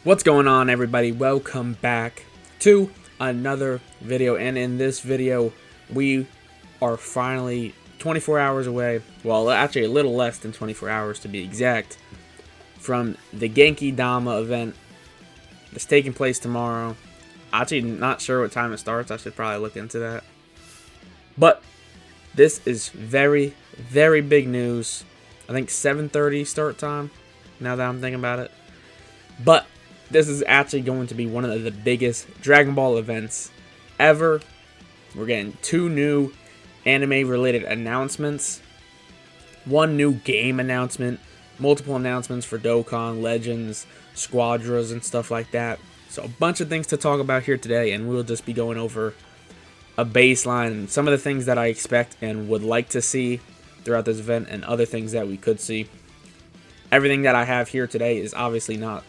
What's going on, everybody? Welcome back to another video, and in this video we are finally 24 hours away, well actually a little less than 24 hours to be exact, from the Genkidama event that's taking place tomorrow. Actually not sure what time it starts. I should probably look into that, but this is very big news. I think 7:30 start time, now that I'm thinking about it. But this is actually going to be one of the biggest Dragon Ball events ever. We're getting 2 new anime-related announcements, 1 new game announcement, multiple announcements for Dokkan, Legends, Squadras, and stuff like that. So a bunch of things to talk about here today, and we'll just be going over a baseline and some of the things that I expect and would like to see throughout this event, and other things that we could see. Everything that I have here today is obviously not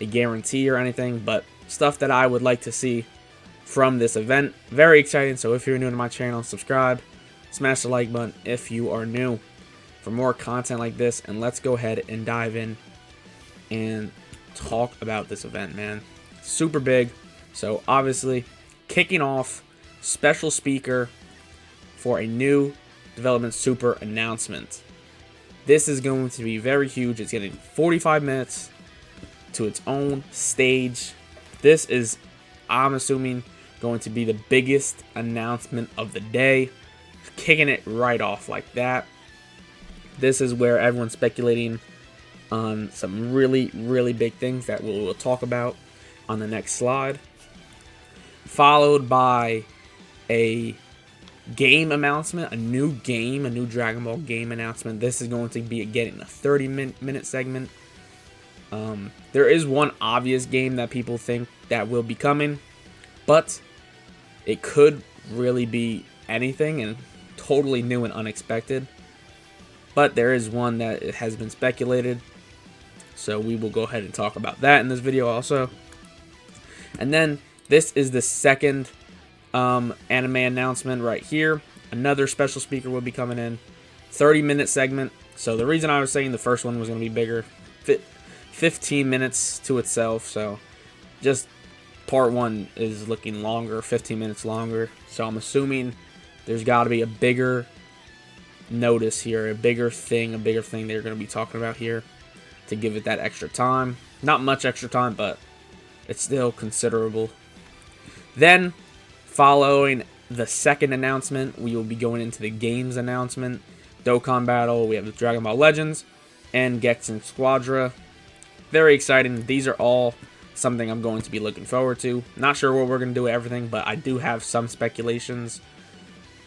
a guarantee or anything, but stuff that I would like to see from this event. Very exciting. So if you're new to my channel, subscribe, smash the like button if you are new for more content like this, and let's go ahead and dive in and talk about this event, man. Super big. So obviously kicking off, special speaker for a new development super announcement. This is going to be very huge. It's getting 45 minutes to its own stage. This is, I'm assuming, going to be the biggest announcement of the day. Kicking it right off like that. This is where everyone's speculating on some really big things that we'll talk about on the next slide. Followed by a game announcement, a new Dragon Ball game announcement. This is going to be getting a 30-minute segment. There is one obvious game that people think that will be coming, but it could really be anything and totally new and unexpected. But there is one that has been speculated, so we will go ahead and talk about that in this video also. And then this is the second anime announcement right here. Another special speaker will be coming in, 30-minute segment. So the reason I was saying the first one was going to be bigger, 15 minutes to itself, so just part 1 is looking longer, 15 minutes longer. So I'm assuming there's got to be a bigger notice here, a bigger thing they're going to be talking about here to give it that extra time. Not much extra time, but it's still considerable. Then following the second announcement, we will be going into the games announcement. Dokkan Battle, we have the Dragon Ball Legends, and Gexen Squadra. Very exciting. These are all something I'm going to be looking forward to. Not sure what we're going to do with everything, but I do have some speculations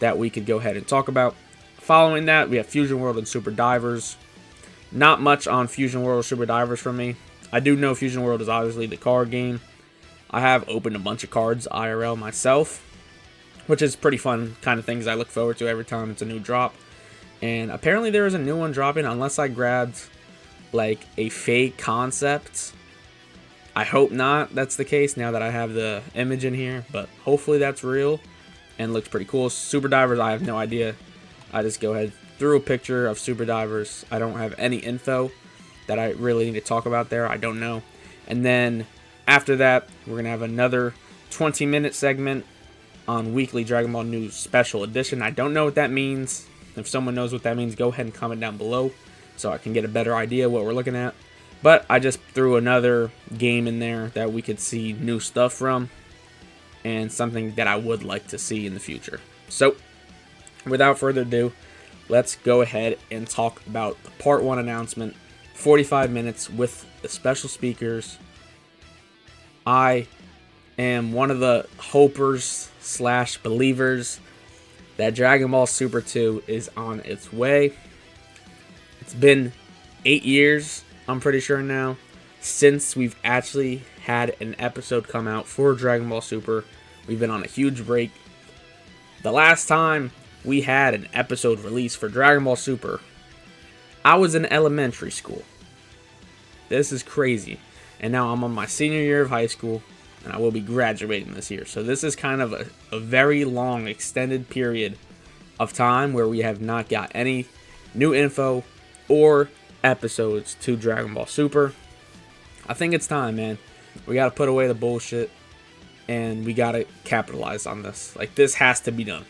that we could go ahead and talk about. Following that, we have Fusion World and Super Divers. Not much on Fusion World or Super Divers from me. I do know Fusion World is obviously the card game. I have opened a bunch of cards IRL myself, which is pretty fun kind of things I look forward to every time it's a new drop. And apparently there is a new one dropping, unless I grabbed like a fake concept. I hope not that's the case now that I have the image in here, but hopefully that's real and looks pretty cool. Super Divers, I have no idea. I just go ahead, threw a picture of Super Divers. I don't have any info that I really need to talk about there. I don't know. And then after that, we're going to have another 20-minute segment on Weekly Dragon Ball News Special Edition. I don't know what that means. If someone knows what that means, go ahead and comment down below so I can get a better idea what we're looking at. But I just threw another game in there that we could see new stuff from, and something that I would like to see in the future. So, without further ado, let's go ahead and talk about the Part 1 announcement. 45 minutes with the special speakers. I am one of the hopers / believers that Dragon Ball Super 2 is on its way. It's been 8 years, I'm pretty sure now, since we've actually had an episode come out for Dragon Ball Super. We've been on a huge break. The last time we had an episode released for Dragon Ball Super, I was in elementary school. This is crazy. And now I'm on my senior year of high school, and I will be graduating this year. So this is kind of a very long, extended period of time where we have not got any new info or episodes to Dragon Ball Super. I think it's time, man. We got to put away the bullshit, and we got to capitalize on this. Like, this has to be done.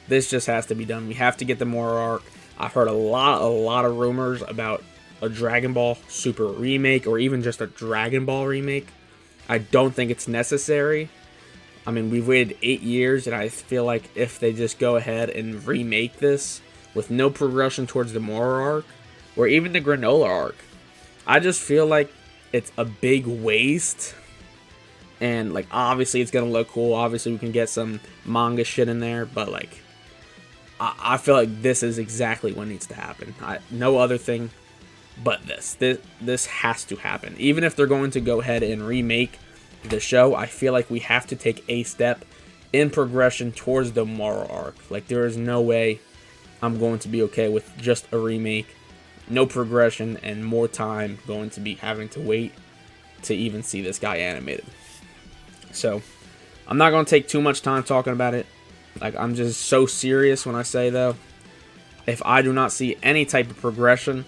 This just has to be done. We have to get the Mora arc. I've heard a lot of rumors about a Dragon Ball Super remake, or even just a Dragon Ball remake. I don't think it's necessary. I mean, we've waited 8 years, and I feel like if they just go ahead and remake this with no progression towards the Mora arc, or even the Granola arc, I just feel like it's a big waste. And, like, obviously it's gonna look cool. Obviously we can get some manga shit in there, but, like, I feel like this is exactly what needs to happen. No other thing but this. This has to happen. Even if they're going to go ahead and remake the show, I feel like we have to take a step in progression towards the Mora arc. Like, there is no way I'm going to be okay with just a remake, no progression, and more time going to be having to wait to even see this guy animated. So, I'm not going to take too much time talking about it. Like, I'm just so serious when I say, though, if I do not see any type of progression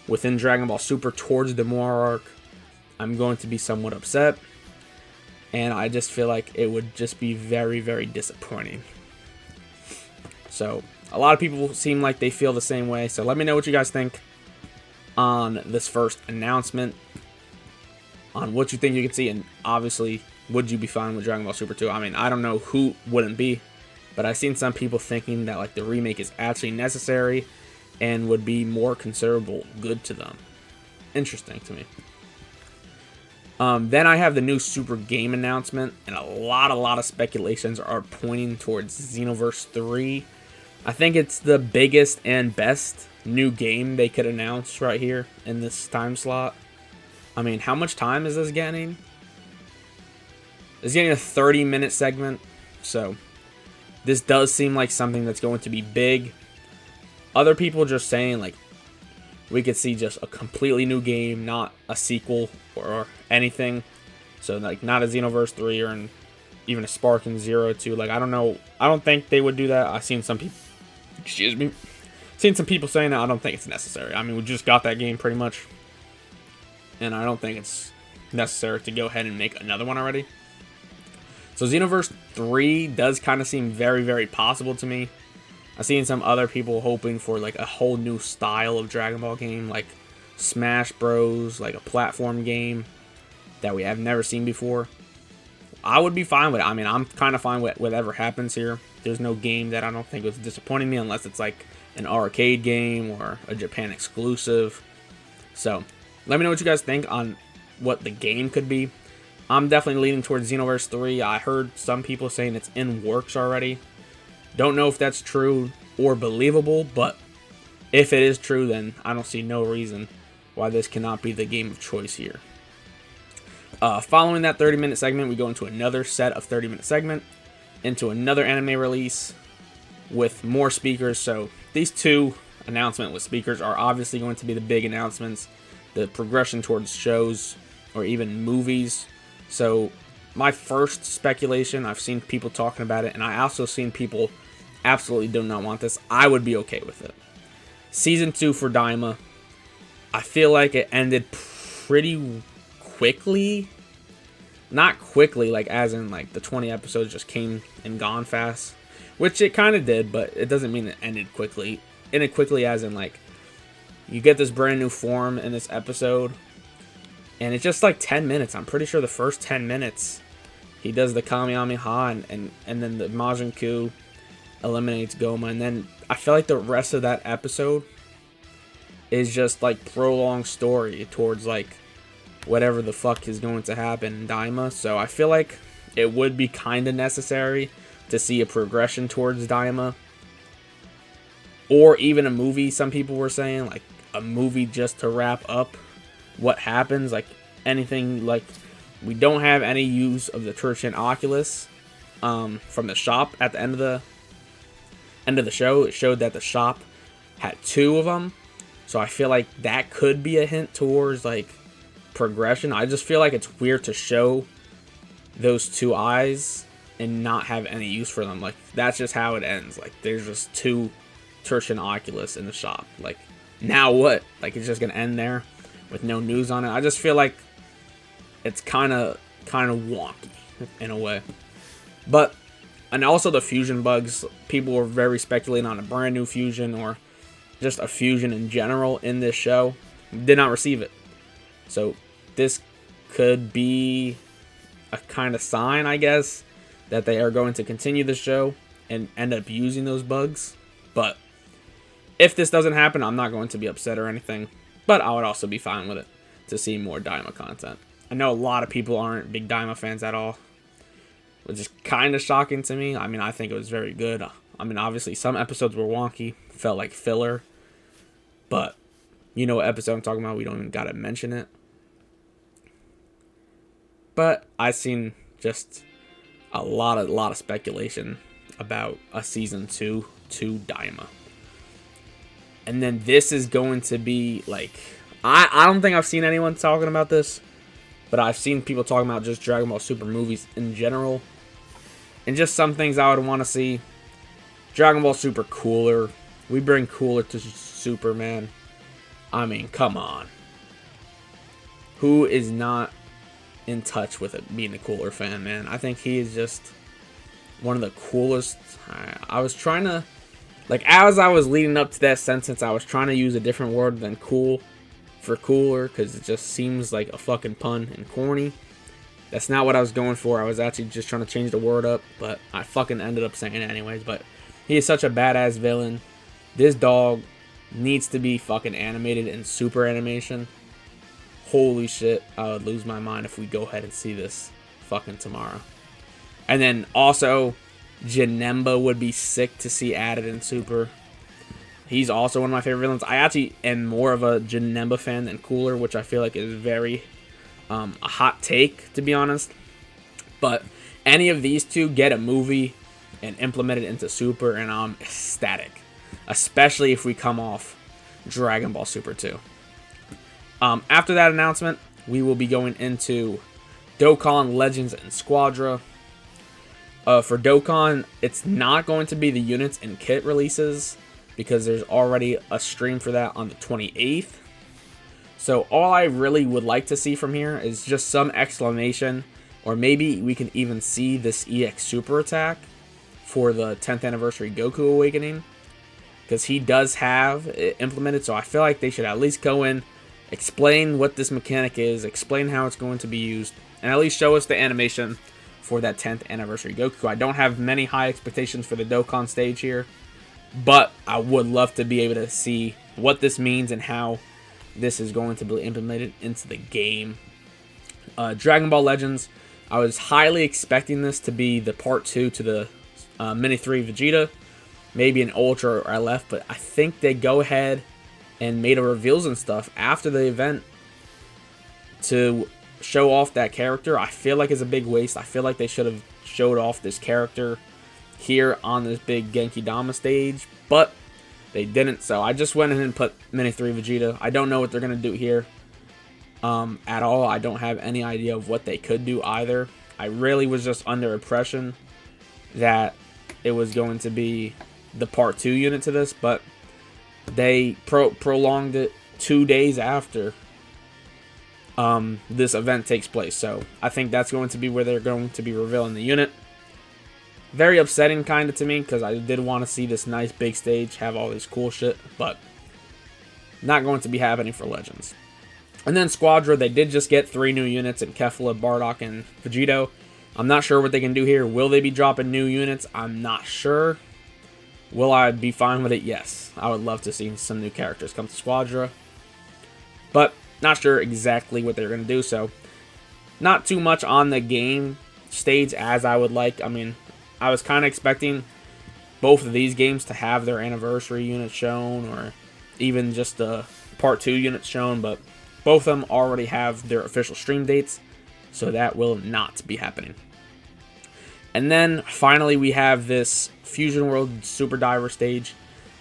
within Dragon Ball Super towards the Mora arc, I'm going to be somewhat upset. And I just feel like it would just be very, very disappointing. So, a lot of people seem like they feel the same way. So, let me know what you guys think on this first announcement, on what you think you can see, and obviously, would you be fine with Dragon Ball Super 2? I mean, I don't know who wouldn't be, but I've seen some people thinking that, like, the remake is actually necessary and would be more considerable good to them. Interesting to me. Then I have the new Super game announcement, and a lot of speculations are pointing towards Xenoverse 3. I think it's the biggest and best new game they could announce right here in this time slot. I mean, how much time is this getting? It's getting a 30-minute segment, so this does seem like something that's going to be big. Other people just saying, like, we could see just a completely new game, not a sequel or anything. So, like, not a Xenoverse 3 or even a Sparking Zero 2. Like, I don't know. I don't think they would do that. I've seen some people, seen some people saying that. I don't think it's necessary. I mean, we just got that game pretty much, and I don't think it's necessary to go ahead and make another one already. So Xenoverse 3 does kind of seem very, very possible to me. I've seen some other people hoping for, like, a whole new style of Dragon Ball game, like Smash Bros, like a platform game that we have never seen before. I would be fine with it. I mean, I'm kind of fine with whatever happens here. There's no game that I don't think was disappointing me, unless it's like an arcade game or a Japan exclusive. So, let me know what you guys think on what the game could be. I'm definitely leaning towards Xenoverse 3. I heard some people saying it's in works already. Don't know if that's true or believable, but if it is true, then I don't see no reason why this cannot be the game of choice here. Following that 30-minute segment, we go into another set of 30-minute segment, into another anime release with more speakers. So these two announcements with speakers are obviously going to be the big announcements, the progression towards shows or even movies. So my first speculation, I've seen people talking about it, and I also seen people absolutely do not want this. I would be okay with it. Season 2 for Daima, I feel like it ended pretty quickly. Not quickly, like as in like the 20 episodes just came and gone fast, which it kind of did, but it doesn't mean it ended quickly. It ended quickly as in, like, you get this brand new form in this episode, and it's just like 10 minutes. I'm pretty sure the first 10 minutes, he does the Kamehameha, and then the Majin Ku eliminates Goma, and then I feel like the rest of that episode is just like prolonged story towards like whatever the fuck is going to happen in Daima. So I feel like it would be kind of necessary to see a progression towards Daima, or even a movie. Some people were saying like a movie just to wrap up what happens. Like anything, like we don't have any use of the Turchin Oculus from the shop at the end of the show. It showed that the shop had 2 of them, so I feel like that could be a hint towards like progression. I just feel like it's weird to show those 2 eyes and not have any use for them. Like, that's just how it ends. Like, there's just 2 Turchin Oculus in the shop. Like, now what? Like, it's just gonna end there with no news on it. I just feel like it's kind of wonky in a way. But, and also the fusion bugs, people were very speculating on a brand new fusion or just a fusion in general in this show. Did not receive it. So this could be a kind of sign, I guess, that they are going to continue the show and end up using those bugs. But if this doesn't happen, I'm not going to be upset or anything. But I would also be fine with it to see more Daima content. I know a lot of people aren't big Daima fans at all, which is kind of shocking to me. I mean, I think it was very good. I mean, obviously, some episodes were wonky, felt like filler. But you know what episode I'm talking about. We don't even got to mention it. But I've seen just a lot of speculation about a season 2 to Daima. And then this is going to be like, I don't think I've seen anyone talking about this, but I've seen people talking about just Dragon Ball Super movies in general. And just some things I would want to see. Dragon Ball Super Cooler. We bring Cooler to Super, man. I mean, come on. Who is not in touch with it being a Cooler fan, man? I think he is just one of the coolest. I was trying to, like, as I was leading up to that sentence, I was trying to use a different word than cool for Cooler, because it just seems like a fucking pun and corny. That's not what I was going for. I was actually just trying to change the word up, but I fucking ended up saying it anyways. But he is such a badass villain. This dog needs to be fucking animated in super animation. Holy shit, I would lose my mind if we go ahead and see this fucking tomorrow. And then also, Janemba would be sick to see added in Super. He's also one of my favorite villains. I actually am more of a Janemba fan than Cooler, which I feel like is very a hot take, to be honest. But any of these two get a movie and implement it into Super, and I'm ecstatic. Especially if we come off Dragon Ball Super 2. After that announcement, we will be going into Dokkan Legends and Squadra. For Dokkan, it's not going to be the units and kit releases, because there's already a stream for that on the 28th. So all I really would like to see from here is just some exclamation, or maybe we can even see this EX Super attack for the 10th anniversary Goku Awakening, because he does have it implemented. So I feel like they should at least go in, explain what this mechanic is, explain how it's going to be used, and at least show us the animation for that 10th anniversary Goku. I don't have many high expectations for the Dokkan stage here, but I would love to be able to see what this means and how this is going to be implemented into the game. Dragon Ball Legends, I was highly expecting this to be the part 2 to the Mini 3 Vegeta, maybe an Ultra or LF, but I think they go ahead and made a reveals and stuff after the event to show off that character. I feel like it's a big waste. I feel like they should have showed off this character here on this big Genkidama stage, but they didn't. So I just went ahead and put Mini 3 Vegeta. I don't know what they're going to do here at all. I don't have any idea of what they could do either. I really was just under impression that it was going to be the part 2 unit to this, but they prolonged it 2 days after this event takes place. So I think that's going to be where they're going to be revealing the unit. Very upsetting kind of to me, because I did want to see this nice big stage have all this cool shit, but not going to be happening for Legends. And then Squadra, they did just get 3 new units in Kefla, Bardock, and Vegito. I'm not sure what they can do here. Will they be dropping new units? I'm not sure. Will I be fine with it? Yes. I would love to see some new characters come to Squadra, but not sure exactly what they're going to do. So not too much on the game stage as I would like. I mean, I was kind of expecting both of these games to have their anniversary units shown, or even just the part 2 units shown, but both of them already have their official stream dates, so that will not be happening. And then finally we have this Fusion World Super Diver stage.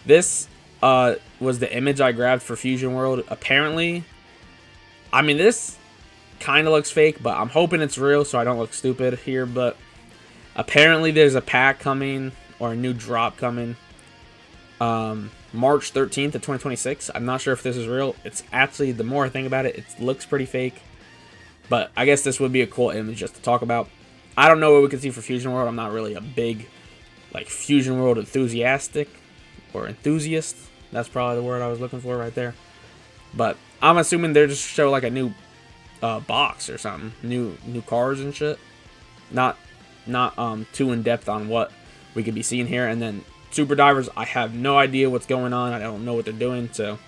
This was the image I grabbed for Fusion World. Apparently, I mean, this kind of looks fake, but I'm hoping it's real so I don't look stupid here. But apparently there's a pack coming, or a new drop coming, March 13th of 2026. I'm not sure if this is real. It's actually, the more I think about it, it looks pretty fake. But I guess this would be a cool image just to talk about. I don't know what we could see for Fusion World. I'm not really a big like Fusion World enthusiast. That's probably the word I was looking for right there. But I'm assuming they're just show like a new box or something, new cars and shit. Not too in depth on what we could be seeing here. And then Super Divers, I have no idea what's going on. I don't know what they're doing. So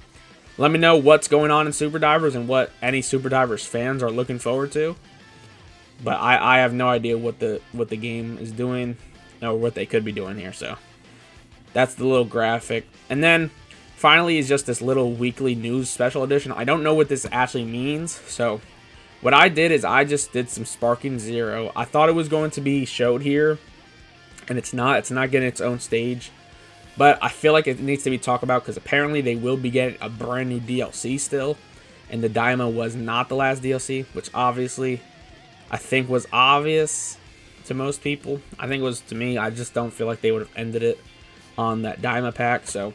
let me know what's going on in Super Divers and what any Super Divers fans are looking forward to. But I have no idea what the game is doing or what they could be doing here. So that's the little graphic. And then finally is just this little weekly news special edition. I don't know what this actually means. So what I did is I just did some Sparking Zero. I thought it was going to be showed here, and it's not. It's not getting its own stage. But I feel like it needs to be talked about because apparently they will be getting a brand new DLC still. And the Daima was not the last DLC, which obviously I think was obvious to most people. I think it was to me. I just don't feel like they would have ended it on that Daima pack. So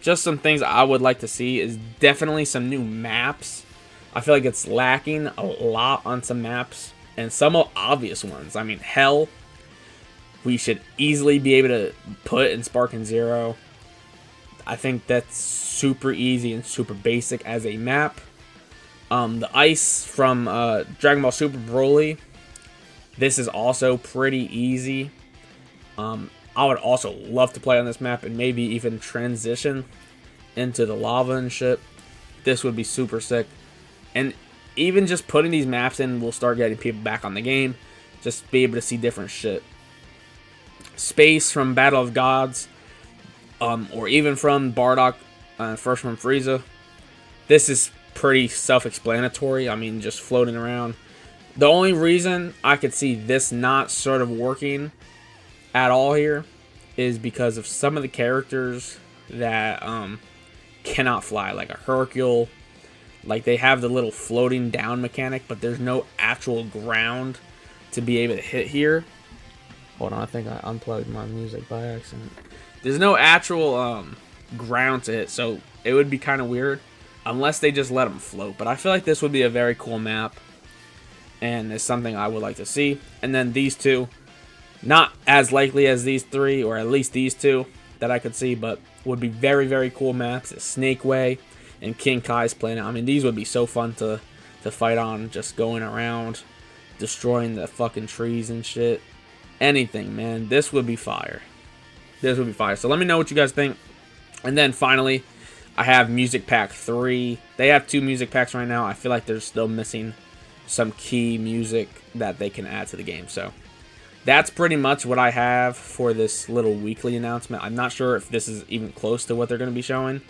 just some things I would like to see is definitely some new maps. I feel like it's lacking a lot on some maps and some obvious ones. I mean, hell, we should easily be able to put in Sparking Zero. I think that's super easy and super basic as a map. The ice from Dragon Ball Super Broly. This is also pretty easy. I would also love to play on this map and maybe even transition into the lava and shit. This would be super sick. And even just putting these maps in will start getting people back on the game. Just be able to see different shit. Space from Battle of Gods. Or even from Bardock, first from Frieza. This is pretty self-explanatory. I mean, just floating around. The only reason I could see this not sort of working at all here is because of some of the characters that cannot fly, like a Hercule. Like, they have the little floating down mechanic, but there's no actual ground to be able to hit here. Hold on, I think I unplugged my music by accident. There's no actual ground to hit, so it would be kind of weird unless they just let them float. But I feel like this would be a very cool map, and it's something I would like to see. And then these two, not as likely as these three, or at least these two that I could see, but would be very, very cool maps. It's Snake Way and King Kai's Planet. I mean, these would be so fun to fight on, just going around, destroying the fucking trees and shit. Anything, man. This would be fire. This would be fire. So let me know what you guys think. And then finally, I have Music Pack 3. They have 2 music packs right now. I feel like they're still missing some key music that they can add to the game. So that's pretty much what I have for this little weekly announcement. I'm not sure if this is even close to what they're going to be showing,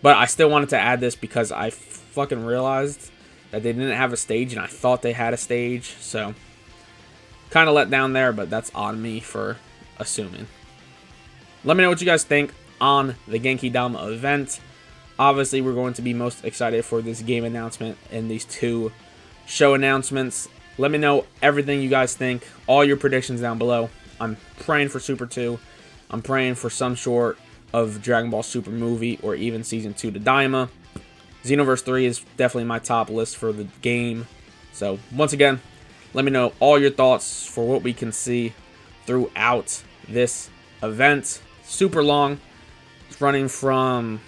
but I still wanted to add this because I fucking realized that they didn't have a stage, and I thought they had a stage. So kind of let down there, but that's on me for assuming. Let me know what you guys think on the Genkidama event. Obviously, we're going to be most excited for this game announcement and these 2 show announcements. Let me know everything you guys think. All your predictions down below. I'm praying for Super 2. I'm praying for some sort of Dragon Ball Super movie or even Season 2 to Daima. Xenoverse 3 is definitely my top list for the game. So, once again, let me know all your thoughts for what we can see throughout this event. Super long. It's running from...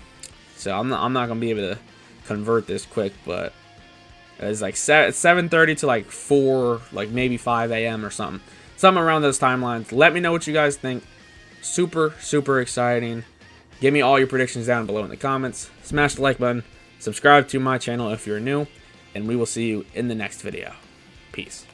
So, I'm not going to be able to convert this quick, but it's like 7:30 to like 4, like maybe 5 a.m. or something. Something around those timelines. Let me know what you guys think. Super, super exciting. Give me all your predictions down below in the comments. Smash the like button. Subscribe to my channel if you're new. And we will see you in the next video. Peace.